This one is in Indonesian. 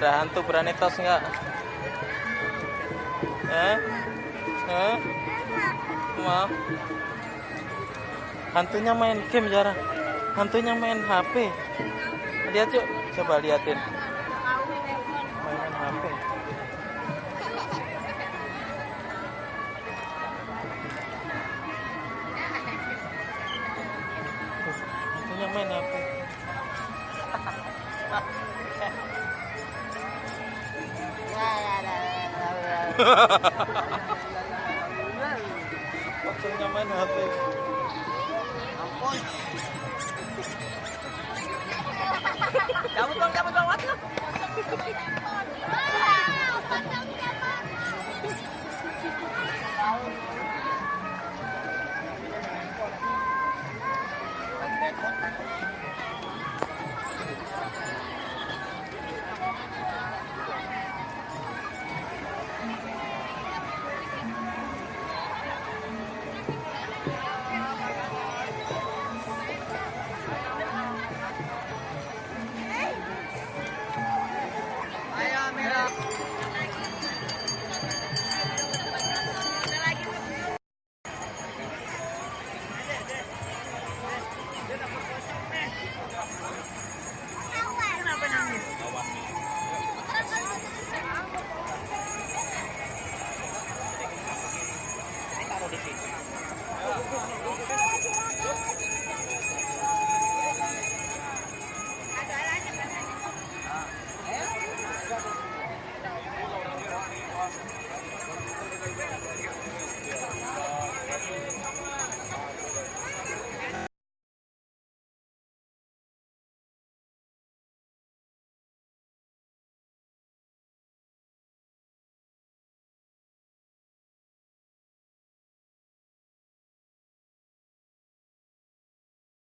Ada hantu berani tos nggak? Mau? Hantunya main game jarang. Hantunya main HP. Lihat yuk, coba liatin. Main HP. Hantunya main HP. Hantunya main HP. Ampun. Cabut bang, cabut bang,